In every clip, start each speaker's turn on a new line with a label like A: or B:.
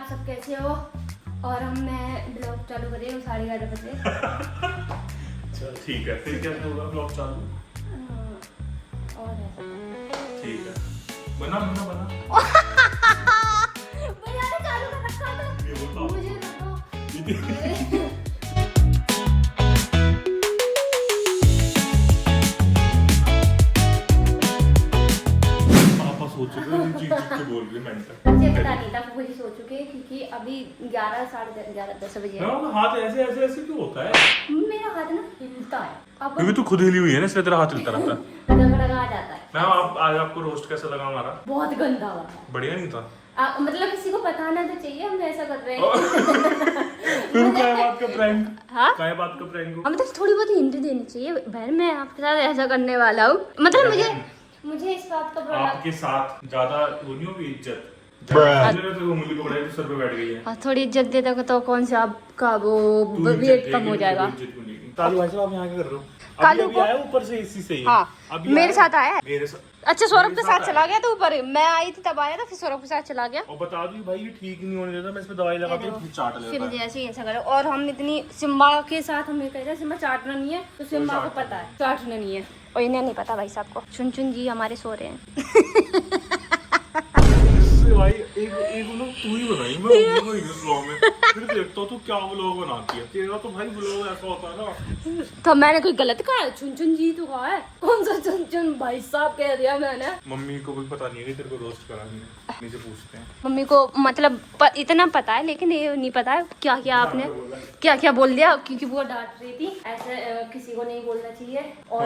A: आप सब कैसे हो? और मैं ब्लॉग चालू कर रही हूँ 11:30 बजे।
B: चल ठीक है, फिर क्या होगा ब्लॉग चालू?
A: और ऐसा
B: ठीक है, बना बना बना।
A: भैया ने चालू कर रखा था।
B: ये बताओ
A: मुझे बताओ।
B: पापा सोच रहे हैं चीख चीख के बोल रहे हैं मेंटल।
A: मुझे पता नहीं था, वही सोच चुके क्योंकि अभी 11 साढ़े 11 10 बजे है।
B: मैं हाथ ऐसे ऐसे ऐसे क्यों होता है?
A: मेरा हाथ ना हिलता है। अब
B: क्योंकि तू खुद हिली हुई है ना, इसलिए तेरा हाथ हिलता रहता है।
A: गड़गड़ा आ जाता है।
B: मैम आज आपको रोस्ट कैसा लगा हमारा?
A: बहुत गंदा हुआ था।
B: बढ़िया नहीं था?
A: मतलब किसी को पता ना तो चाहिए हम ऐसा कर रहे हैं।
B: फिर क्या बात का प्रैंक?
A: हाँ?
B: क्या बात का प्रैंक?
A: हम तो थोड़ी बहुत हिंट देनी चाहिए। बहन मैं आपके साथ ऐसा करने वाला हूँ, मतलब मुझे इस बात का बुरा
B: आपके साथ ज्यादा वो नहीं होगी इज्जत। तो उंगली पकड़ाई तो सर पे बैठ गई है।
A: और थोड़ी इज्जत दे दोगे तो कौन सा आपका वो वेट कम हो जाएगा।
B: कालू भाई साहब आप यहाँ क्या कर रहे हो?
A: कालू
B: अभी
A: को
B: आया ऊपर से इसी से ही।
A: हाँ,
B: अभी
A: मेरे
B: आया?
A: साथ आया है।
B: मेरे साथ।
A: अच्छा सौरभ के साथ
B: आया।
A: चला गया तो ऊपर मैं आई थी तब आया था, फिर सौरभ के साथ चला गया।
B: और बता दूं भाई ये ठीक नहीं होने देता, मैं इसमें दवाई लगाती हूँ फिर चाट लेता
A: फिर
B: है।
A: जैसे ही ऐसा करो। और हम इतनी सिम्बा के साथ हमें कह रहे हैं सिम्बा चाटना नहीं है, तो सिम्बा को पता है चाटना नहीं है और इन्हें नहीं पता भाई साहब को। चुन चुन जी हमारे सो रहे हैं।
B: भाई एक व्लॉग तू ही बनाई, मैं उनको इंग्लिश व्लॉग में फिर देखता हूँ तू क्या व्लॉग बनाती है। तेरा तो भाई व्लॉग ऐसा होता है ना।
A: तो मैंने कोई गलत कहा है? चुन चुन जी तो कहा है। कौन सा चुन चुन भाई साहब कह दिया मैंने?
B: मम्मी को भी पता नहीं है कि तेरे को रोस्ट करानी है, नीचे पूछते हैं।
A: मम्मी को मतलब इतना पता है, लेकिन ये नहीं पता है क्या क्या आपने क्या क्या बोल दिया, क्योंकि वो डांट रही थी। ऐसे किसी को नहीं बोलना चाहिए। और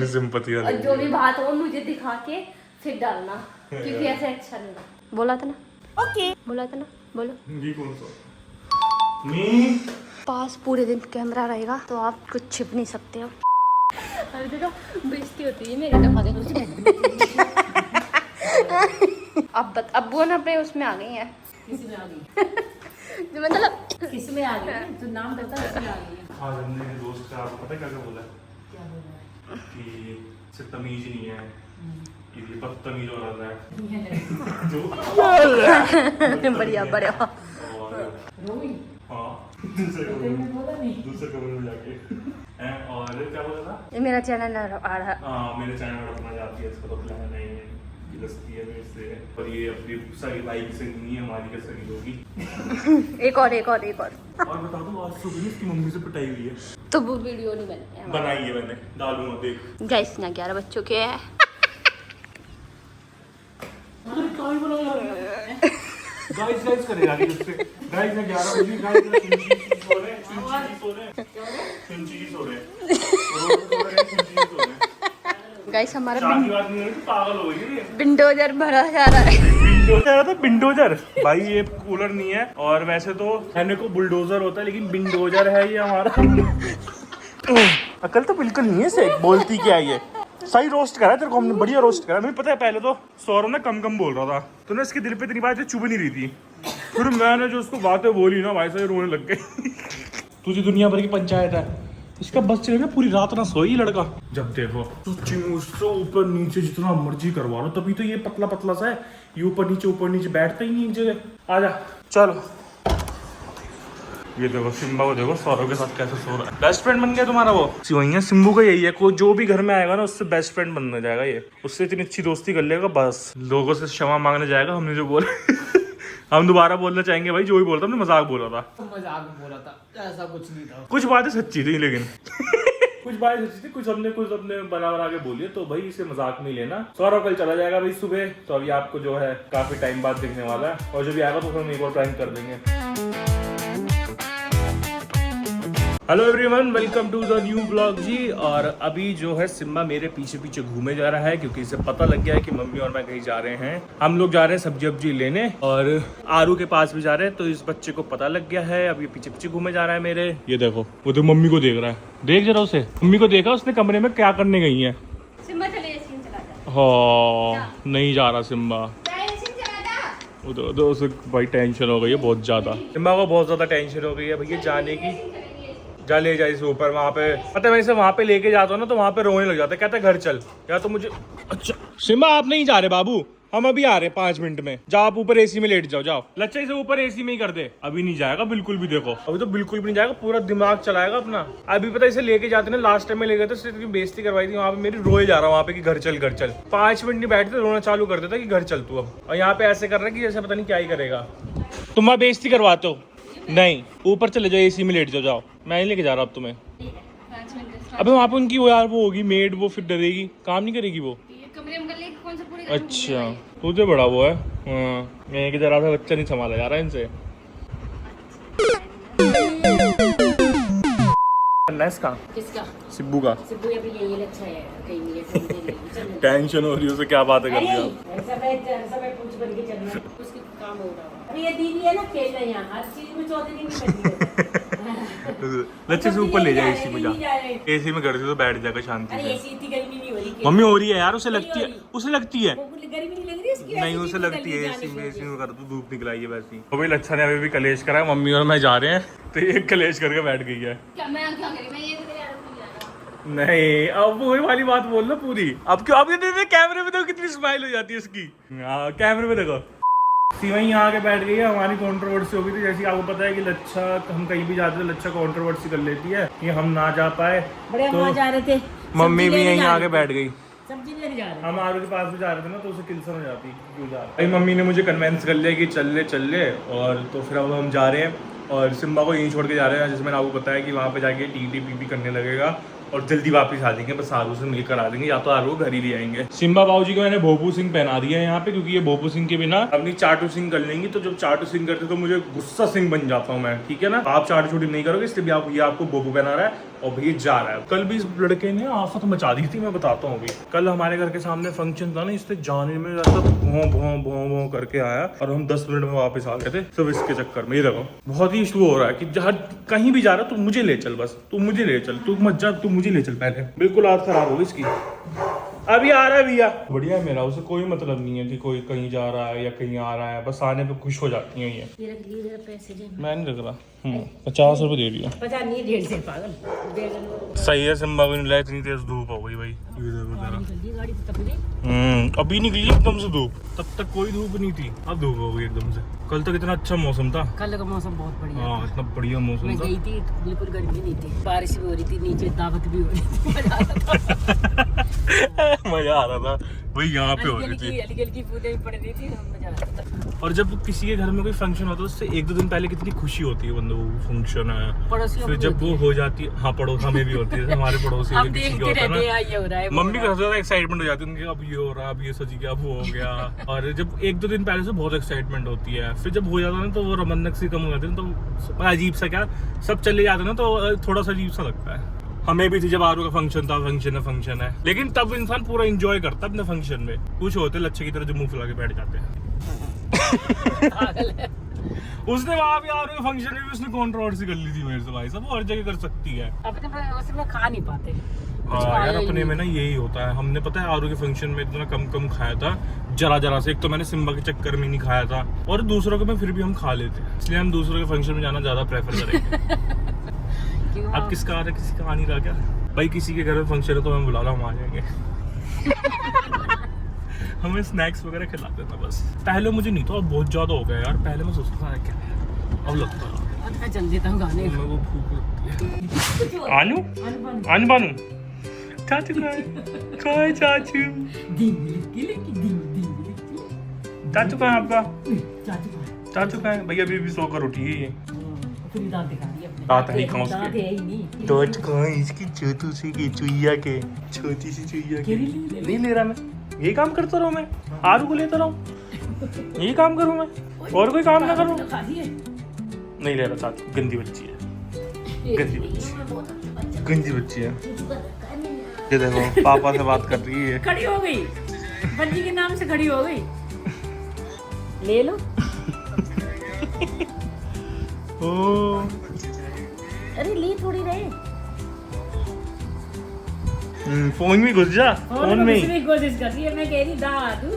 B: सिंपैथी
A: और जो भी बात हो मुझे दिखा के फिर डालना, क्योंकि ऐसे अच्छा नहीं लगता। बोला था ना? ओके बोला था ना? बोलो।
B: ये कौन सा? मी
A: पास पूरे दिन कैमरा रहेगा तो आप कुछ छिप नहीं सकते हो। अरे देखो बेइज्जती होती है मेरी अब वो ना अपने उसमें आ गई है।
C: किसी में आ गई?
A: जो मतलब
C: किस में आ गई? तो नाम बता, किस में आ गई है?
B: आज हमने मेरे दोस्त का आपको पता है क्या बोला
C: क्या बोल रहा है?
B: कि इससे तमीज नहीं है, ये बदतमीज हो रहा है।
A: बढ़िया बढ़िया।
B: और
C: रोई?
B: हाँ
C: तो तेने बोला नहीं?
B: दूसरे कमरे में जाके हैं। और क्या बोला था?
A: ये मेरा चैनल आ रहा।
B: हाँ मेरे चैनल में अपना जाती है, इसका तो प्लान नहीं है, गिलस्ती है मेरे से। पर ये अपनी सगी भाई की सगी नहीं है, हमारी क्या सगी होगी।
A: एक और
B: और बता दो आज सुबह में इसकी मम्मी से पिटाई हुई है।
A: तो वो वीडियो नहीं बनी है।
B: बनाई है मैंने, डालूंगा देख।
A: गाइस ना 11 बच्चों के है।
B: गाइस करेगा कि उससे गाइस ने 11 बजे गाइस ने सुनची सो रहे
A: गाइस हमारा
B: शादी वाद नहीं हो रही, पागल हो गई है।
A: बिंडोजर भरा जा रहा है।
B: बिंडोजर था, बिंडोजर भाई ये कूलर नहीं है। और वैसे तो कहने को बुलडोजर होता है, लेकिन बिंडोजर है ये हमारा। अकल तो बिल्कुल नहीं है इसे, बोलती क्या है ये। सही रोस्ट करा तेरे को हमने, बढ़िया रोस्ट करा। मुझे पता है पहले तो सौरभ ना कम बोल रहा था, तो ना इसके दिल पे इतनी बातें चुभ नहीं रही थी। फिर मैंने जो उसको बातें बोली ना भाई साहब रोने लग गए। तुझे दुनिया भर की पंचायत है, इसका बस चलेगा पूरी रात ना सोई लड़का। जब देखो सच्ची में उससे ऊपर नीचे जितना मर्जी करवा लो, तभी तो ये पतला पतला सा है, ये ऊपर नीचे बैठता ही नहीं एक जगह। आजा चलो। ये देखो सिम्बा को देखो सौरभ के साथ कैसे सो रहा है। बेस्ट फ्रेंड बन गया तुम्हारा वो। वही है सिम्बू का यही है, कोई जो भी घर में आएगा ना उससे बेस्ट फ्रेंड बनने जाएगा ये, उससे इतनी अच्छी दोस्ती कर लेगा बस। लोगों से क्षमा मांगने जाएगा, हमने जो बोला। हम दोबारा बोलना चाहेंगे भाई, जो भी बोलता हमने मजाक बोला था।
C: मजाक में बोला था, ऐसा कुछ नहीं था।
B: कुछ बातें सच्ची थी लेकिन कुछ बातें सच्ची थी, कुछ हमने बना के बोली है, तो भाई इसे मजाक नहीं लेना। सौरभ कल चला जाएगा भाई सुबह, तो अभी आपको जो है काफी टाइम बाद दिखने वाला है, और जो भी आएगा तो हम एक और प्रैंक कर देंगे। Hello everyone, welcome to the new blog जी। और अभी जो है सिम्बा मेरे पीछे पीछे घूमे जा रहा है, क्योंकि इसे पता लग गया है कि मम्मी और मैं कहीं जा रहे हैं। हम लोग जा रहे हैं सब्जी वब्जी लेने, और आरू के पास भी जा रहे हैं, तो इस बच्चे को पता लग गया है। अब ये पीछे पीछे घूमे जा रहा है मेरे। ये देखो वो तो मम्मी को देख रहा है, देख जरा उसे। मम्मी को देखा उसने कमरे में क्या करने गई है।
A: सिम्बा चले चला जा।
B: हाँ नहीं जा रहा सिम्बा, उसे भाई टेंशन हो गई है बहुत ज्यादा। सिम्बा को बहुत ज्यादा टेंशन हो गई है भैया जाने की। जा ले जा इसे ऊपर, वहाँ पे पता है मैं इसे वहाँ पे लेके जाता हूँ ना, तो वहाँ पे रोने लग जाता है, कहता है घर चल। या तो मुझे अच्छा सिम्बा आप नहीं जा रहे बाबू, हम अभी आ रहे हैं 5 मिनट में। जाओ आप ऊपर एसी में लेट जाओ, जाओ। लच्छा इसे ऊपर एसी में ही कर दे। अभी नहीं जाएगा बिल्कुल भी, देखो अभी तो बिल्कुल भी नहीं जाएगा, पूरा दिमाग चलाएगा अपना। अभी पता इसे लेके जाते ना, लास्ट टाइम में ले गए थे, इसकी बेइज्जती करवाई थी वहाँ पे मेरी, रोए जा रहा वहाँ पे कि घर चल घर चल। 5 मिनट नहीं बैठते रोना चालू कर देता कि घर चल तू अब। और यहाँ पे ऐसे कर रहा है कि जैसे पता नहीं क्या ही करेगा। तुम वहाँ बेइज्जती करवाते हो? नहीं, ऊपर चले जाओ एसी में लेट जाओ, जाओ। मैं नहीं लेके जा रहा अब तुम्हें। अबे वहाँ पे उनकी वो यार वो होगी मेड, वो फिर डरेगी, काम नहीं करेगी वो।
A: कमरे में कर ले, कौन सा पूरी
B: अच्छा तुझे बड़ा वो है। हाँ मैं कि जरा सा बच्चा नहीं संभाला जा रहा है इनसे। इसका
A: किसका?
B: सिब्बू का।
A: सिब्बू अभी यही अच्छा है, कहीं नहीं
B: टेंशन हो रही है उसे, क्या बात कर दिया।
C: सब पूछ बन के चलना, उसके काम हो रहा है। अभी ये दीदी है ना, खेल रहे हैं हर चीज में, चौथे दिन में
B: लच्छे से ऊपर ले जाए एसी में, जा एसी में घर से तो बैठ जाएगा शांति से।
C: एसी इतनी गर्मी नहीं हो रही।
B: मम्मी हो रही है यार, उसे लगती है, उसे लगती है।
C: गर्मी नहीं लग रही इसकी?
B: नहीं उसे लगती है एसी में कर दो, धूप निकलाई है वैसी। तो भाई लच्छा ने अभी भी कलेश करा है, मम्मी और मैं जा रहे हैं तो ये कलेश करके बैठ गई है। नहीं अब वही वाली बात बोल लो पूरी। अब क्यों, अब ये कैमरे में देखो कितनी स्माइल हो जाती है इसकी। हाँ कैमरे में देखो। सीमा यहाँ आके बैठ गई है, हमारी कंट्रोवर्सी हो गई थी। जैसे आपको पता है कि लच्छा, हम कहीं भी जाते थे लच्छा कंट्रोवर्सी कर लेती है कि हम ना जा पाए, तो
C: जा रहे थे,
B: मम्मी भी यहीं आके बैठ गई।
C: सब्जी लेने जा रहे
B: हम आरू के पास भी जा रहे थे ना, तो उसे किल्सन हो जाती क्यों जा रहा है। मम्मी ने मुझे कन्वेंस कर लिया कि चल ले और तो फिर अब हम जा रहे हैं और सिम्बा को यहीं छोड़ के जा रहे हैं। जैसे मैंने आपको बताया कि वहाँ पे जाके टी करने लगेगा और जल्दी वापस आ जाएंगे, बस आरू से मिलकर आ जाएंगे, या तो आरू घर ही ले आएंगे। सिम्बा बाबूजी को मैंने भोपू सिंह पहना दिया है यहाँ पे, क्योंकि ये भोपू सिंह के बिना अपनी चाटू सिंह कर लेंगी। तो जब चाटू सिंह करते तो मुझे गुस्सा सिंह बन जाता हूँ मैं, ठीक है ना। आप चाटू छुट्टी नहीं करोगे, इसलिए भी आप ये आपको भोपू पहना रहा है और भैया जा रहा है। कल भी इस लड़के ने आफत मचा दी थी, मैं बताता हूँ। अभी कल हमारे घर के सामने फंक्शन था ना, इससे जाने में ऐसा भों भों भों भों करके आया और हम 10 मिनट में वापस आ गए थे सब इसके चक्कर में। ये देखो बहुत ही इशू हो रहा है कि जहाँ कहीं भी जा रहा है तू मुझे ले चल, बस तू मुझे ले चल, तू मत जा, तू मुझे ले चल। पहले बिल्कुल हालत खराब हो गई इसकी। अभी आ रहा है भैया, बढ़िया है मेरा, उसे कोई मतलब नहीं है कि कोई कहीं जा रहा है या कहीं आ रहा है, बस आने पे खुश हो जाती है ये। मैं नहीं रख रहा। 50 रुपए दे दिया।
C: 50 नहीं 150 से पागल।
B: सही है, सिम्बा को नहीं, इतनी तेज धूप हो गई भाई। ये देखो जरा,
C: गाड़ी तो तब गई।
B: अभी निकली एकदम से धूप, तब तक कोई धूप नहीं थी, अब धूप हो गई एकदम से। कल तक इतना अच्छा मौसम था,
C: कल का मौसम बहुत बढ़िया।
B: हाँ इतना बढ़िया मौसम
C: मैं
B: था।
C: गई थी बिल्कुल गर्मी नहीं थी, बारिश भी हो रही थी, नीचे दावत भी हो रही थी, मजा आ रहा था।
B: मजा आ रहा था वही, यहाँ पे हो रही थी,
C: हल्की पूजा भी पड़ रही थी, मजा आ रहा था।
B: और जब किसी के घर में कोई फंक्शन होता है उससे 1-2 दिन पहले कितनी खुशी होती है बंदे को, फंक्शन है, फिर जब वो हो जाती है, हाँ पड़ोस में भी होती है, हमारे पड़ोसी
C: हम
B: किसी
C: देखते
B: का होता है
C: रहते हैं,
B: ना, मम्मी का ज्यादा एक्साइटमेंट हो जाती है उनकी, अब ये हो रहा, अब ये सजी गया, अब वो हो गया। और जब 1-2 दिन पहले से बहुत एक्साइटमेंट होती है, फिर जब हो जाता है ना तो वो रमन्नक सी कम हो जाती है, तो अजीब सा, क्या सब चले जाते हैं ना तो थोड़ा सा अजीब सा लगता है। हमें भी थी जब आरू का फंक्शन था, फंक्शन है, लेकिन तब इंसान पूरा एंजॉय करता है अपने फंक्शन में। कुछ होते लच्छे की तरह जो मुंह फुला के बैठ जाते हैं। उसने वहाँ भी आरू के फंक्शन में भी उसने कंट्रोवर्सी कर ली थी मेरे से, भाई सब हर जगह कर सकती है।
C: अपने खा नहीं पाते
B: यार अपने में ना यही होता है। हमने पता है आरू के फंक्शन में इतना कम खाया था, जरा से। एक तो मैंने सिम्बा के चक्कर में नहीं खाया था, और दूसरों के में फिर भी हम खा लेते, इसलिए हम दूसरों के फंक्शन में जाना ज्यादा प्रेफर करेंगे। अब किसका आ रहा है, किसी का आ नहीं रहा क्या भाई, किसी के घर में फंक्शन है तो हमें बुला लो, हम आ जाएंगे। हमें स्नैक्स वगैरह खिला देना बस। पहले मुझे नहीं था, अब बहुत ज्यादा हो गया यार। पहले मैं सोचता था क्या है, अब लगता है
C: चल देता हूँ गाने
B: मेरे को भूख लगती है। आलू बानू चाचू कहाँ है चाचू कहाँ है आपका, चाचू कहाँ है भैया, अभी भी सोकर उठी है ये। दांत नहीं कहाँ उसके, दांत कहाँ इसकी छोटू सी की चुईया के, छोटी सी चुईया के। नहीं ले रहा मैं, यही काम करता रहूँ मैं, आरू को लेता रहूँ, यही काम करूँ मैं, और कोई काम ना करूँ। नहीं ले रहा चाचू, गंदी बच्ची है, गंदी बच्ची है। ये देखो पापा से बात कर रही है,
C: खड़ी हो गई, बच्ची के नाम से खड़ी हो गई। ले लो।
B: ओ
C: अरे ले थोड़ी रहे,
B: फोन में घुस जा, फोन में ही
C: कोशिश कर रही है। मैं कह रही दादू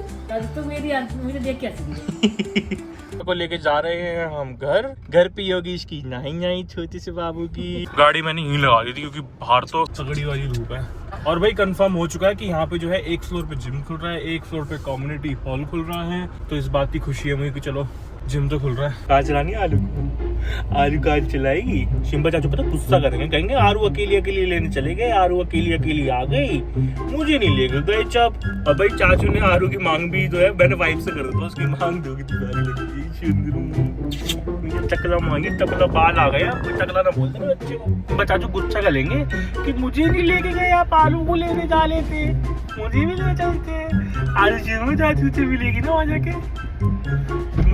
C: तो मेरी मुझे देख के हंसी।
B: को लेके जा रहे हैं हम घर पे होगी इसकी नाई छोटी से बाबू की। गाड़ी मैंने यहीं लगा दी थी क्योंकि बाहर तो तगड़ी वाली धूप है। और भाई कंफर्म हो चुका है कि यहाँ पे जो है एक फ्लोर पे जिम खुल रहा है, एक फ्लोर पे कम्युनिटी हॉल खुल रहा है। तो इस बात की खुशी है मुझे कि चलो जिम तो खुल रहा है। कार चलानी है आलू को, आलू कार चलाएगी। शिम्बा चाचू पता गुस्सा करेंगे, कहेंगे आरू अकेली अकेली लेने चले गए, आरू अकेली अकेली आ गई, मुझे नहीं लेकर गए चप। और भाई चाचू ने आरू की मांग भी जो है मैंने वाइफ से कर दिया, उसकी मांग दोगी तुम्हारी लगती। टकला मांगी, टकला बाल आ गया, कोई टकला ना बोलते ना बच्चे को। चाचू गुस्सा करेंगे कि मुझे नहीं लेके गए, आप आलू को लेने जा लेते, मुझे भी ले चलते। आलू जिम चाचू से मिलेगी ना वहाँ जाके,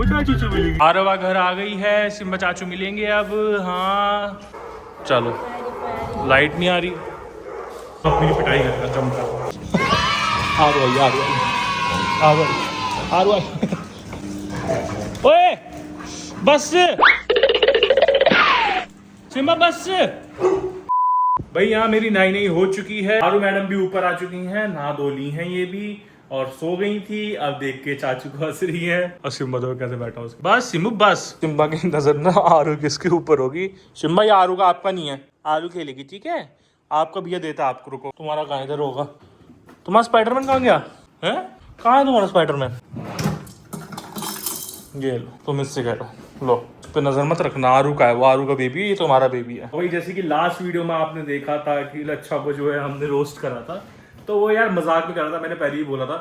B: चाचू से मिलेगी। आरवा घर आ गई है, सिम्बा चाचू मिलेंगे अब। हाँ चलो, लाइट नहीं आ रही, अपनी पिटाई करता चमका। आ रहा ओए बस सिम्बा बस। भाई यहाँ मेरी नाई नहीं हो चुकी है, आरू मैडम भी ऊपर आ चुकी हैं, नहा धो ली हैं ये भी और सो गई थी। अब देख के चाचू को हंस रही है और सिम्बा तो कैसे बैठा उसके। बस सिम्बू बस, सिम्बा की नजर ना आरू किसके ऊपर होगी। सिम्बा ये आरू का आपका नहीं है, आरू खेलेगी ठीक है, आपका भैया देता आपको। रुको तुम्हारा कहाँ इधर होगा, तुम्हारा स्पाइडरमैन कहाँ गया है, कहाँ है तुम्हारा स्पाइडरमैन। ये लो तुम इससे कह लो, लो पे नजर मत रखना, आरू का है वो, आरू का बेबी है, ये तुम्हारा बेबी है। वही जैसे कि लास्ट वीडियो में आपने देखा था कि लच्छा को जो है हमने रोस्ट करा था, तो वो यार मजाक में कर रहा था। मैंने पहले ही बोला था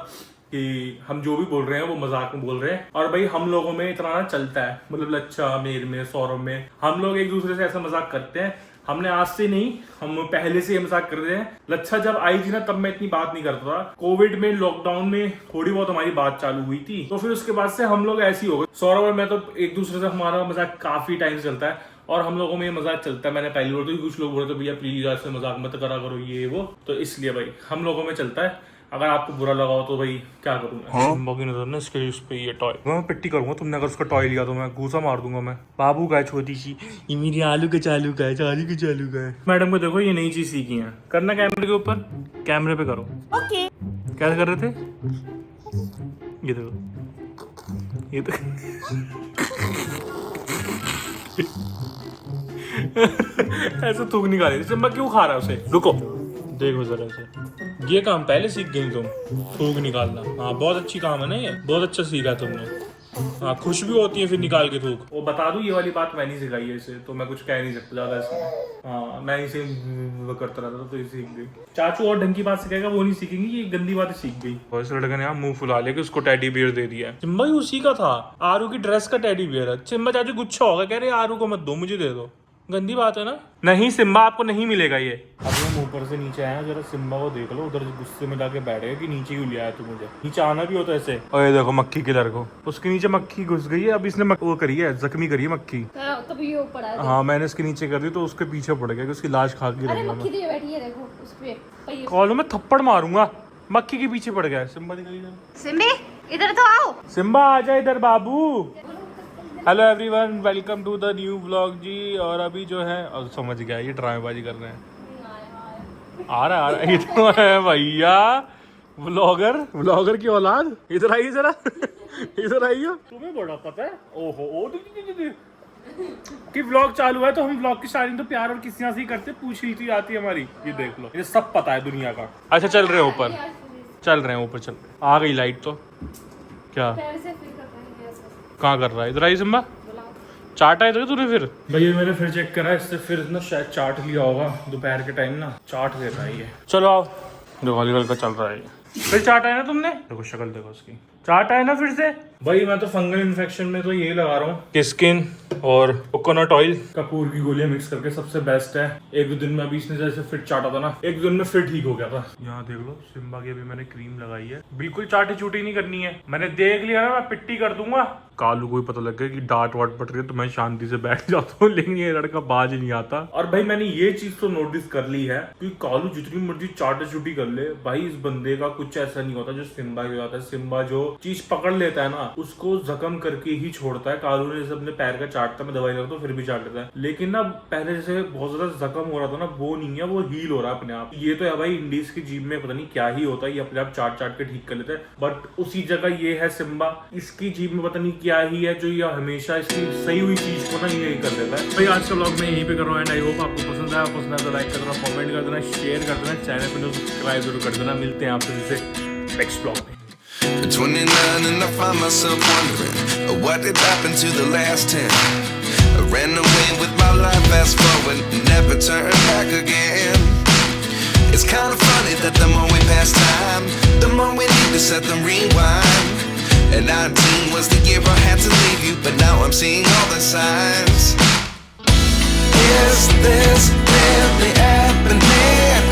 B: कि हम जो भी बोल रहे हैं वो मजाक में बोल रहे हैं। और भाई हम लोगों में इतना ना चलता है, मतलब लच्छा मेर में सौरभ में हम लोग एक दूसरे से ऐसा मजाक करते हैं। हमने आज से नहीं, हम पहले से ये मजाक कर रहे हैं। लच्छा जब आई थी ना तब मैं इतनी बात नहीं करता था, कोविड में लॉकडाउन में थोड़ी बहुत हमारी बात चालू हुई थी, तो फिर उसके बाद से हम लोग ऐसे ही हो गए। सौरभ और मैं तो एक दूसरे से हमारा मजाक काफी टाइम से चलता है और हम लोगों में ये मजाक चलता है। मैंने पहली बार तो कुछ लोग बोले तो भैया प्लीज ऐसे मजाक मत करा करो ये वो, तो इसलिए भाई हम लोगों में चलता है। अगर आपको बुरा लगा हो तो भाई क्या करूंगा। की नजर ना इसके उस पे ये टॉय मैं पिट्टी करूंगा, तुमने अगर उसका टॉय लिया तो मैं घूसा मार दूंगा। मैं बाबू का है छोटी सी, ये मेरी आलू के चालू का है, चालू के चालू का है। मैडम को देखो ये नई चीज सीखी है करना, कैमरे के ऊपर, कैमरे पे करो। ओके कैसे कर रहे थे, ये देखो ये तो ऐसे थूक निकाले जैसे मैं क्यों खा रहा है उसे। रुको देखो जरा से, ये काम पहले सीख गई तुम, थूक निकालना। हाँ बहुत अच्छी काम है ना ये, बहुत अच्छा सीखा तुमने। हाँ खुश भी होती है फिर निकाल के थूक। वो बता दूं ये वाली बात मैंने सिखाई है इसे, तो मैं कुछ कह नहीं सकता ज्यादा इसमें। हाँ मैं इसे करता रहता था तो ये सीख गई। चाचू और ढंग की बात सिखाएगा वो नहीं सीखेंगी, ये गंदी बातें सीख गई। और इस लड़के ने यहाँ मुंह फुला लेके उसको टेडी बियर दे दिया। सिम्बा ही उसी का था, आरू की ड्रेस का टेडी बियर है। सिम्बा चाचू गुच्छा होगा, कह रहे आरू को मत दो मुझे दे दो, गंदी बात है ना। नहीं सिम्बा आपको नहीं मिलेगा ये। अब हम ऊपर से नीचे आए जरा सिम्बा को देख लो, उधर गुस्से में जाके बैठेगा कि नीचे क्यों लिया है तू मुझे, नीचे आना भी होता है ऐसे। और ये देखो मक्खी किलर को, उसके नीचे मक्खी घुस गई है, अब इसने वो करी है, जख्मी करी है मक्खी।
A: तभी वो पड़ा है।
B: हाँ मैंने इसके नीचे कर दी तो उसके पीछे पड़ गया कि उसकी लाश खा के
A: अरे मक्खी तो बैठी है देखो उस पे,
B: कॉलों में थप्पड़ मारूंगा, मक्खी के पीछे पड़ गया। सिम्बा दिखाई,
A: सिम्बी इधर तो आओ,
B: सिम्बा आ जा इधर बाबू। Hello everyone, welcome to the new vlog जी। और अभी जो है और समझ गया ये ड्रामेबाजी कर रहे हैं। आ रहा है ये तो है भैया व्लॉगर की औलाद। इधर आइए जरा इधर आइए, तुम्हें बड़ा पता है। ओहो ओ कि व्लॉग चालू है तो हम व्लॉग की स्टार्टिंग तो प्यार और किसी से ही करते, पूछ लीती आती है हमारी। ये देख लो ये सब पता है दुनिया का। अच्छा चल रहे हैं ऊपर, चल रहे हैं ऊपर, चल आ गई लाइट तो क्या कहाँ कर रहा है। इधर आई सिम्बा, चाट आया था तूने फिर। भैया मैंने फिर चेक करा, इससे फिर ना शायद चाट लिया होगा दोपहर के टाइम ना, चाट दे रहा है ये। चलो आओ, जो हॉलीवॉल का चल रहा है ये। फिर चाट आया ना तुमने, देखो शक्ल देखो उसकी, चाट आया ना फिर से। भाई मैं तो फंगल इन्फेक्शन में तो यही लगा रहा हूँ, किस्किन और कोकोनट ऑयल, कपूर की गोलियां मिक्स करके सबसे बेस्ट है। एक दो दिन में अभी इसने जैसे फिर चाटा था ना, एक दिन में फिर ठीक हो गया था। यहाँ देख लो सिम्बा की अभी मैंने क्रीम लगाई है, बिल्कुल चाटी चूटी नहीं करनी है। मैंने देख लिया ना मैं पिट्टी कर दूंगा। कालू को भी पता लग गया कि डांट वाट पट रही है तो मैं शांति से बैठ जाता हूँ, लेकिन ये लड़का बाज नहीं आता। और भाई मैंने ये चीज तो नोटिस कर ली है कि कालू जितनी मर्जी चाटा चूटी कर ले, भाई इस बंदे का कुछ ऐसा नहीं होता जो सिम्बा के होता है। सिम्बा जो चीज पकड़ लेता है ना उसको जख्म करके ही छोड़ता है। कालू ने जैसे अपने पैर का चाटता, मैं दवाई लगता हूँ फिर भी चाट लेता है, लेकिन ना पहले जैसे बहुत ज्यादा जख्म हो रहा था ना वो नहीं है, वो हील हो रहा है अपने आप। ये तो है भाई इंडीज की जीभ में पता नहीं क्या ही होता है, ये अपने आप चाट चाट के ठीक कर लेता है। बट उसी जगह ये है सिम्बा, इसकी जीभ में पता नहीं क्या ही है जो ये हमेशा इसकी सही हुई चीज को ना यही कर देता है। भाई आज का ब्लॉग मैं यहीं पे कर रहा हूँ एंड आई होप आपको पसंद आया। पसंद आया तो लाइक कर देना, कमेंट कर देना, शेयर कर देना, चैनल पे सब्सक्राइब जरूर कर देना। मिलते हैं आपसे जैसे नेक्स्ट ब्लॉग में।
D: 29 and I find myself wondering what did happen to the last 10. I ran away with my life, fast forward, never turn back again. It's kind of funny that the more we pass time, the more we need to set them rewind. And 19 was the year I had to leave you, but now I'm seeing all the signs. Is this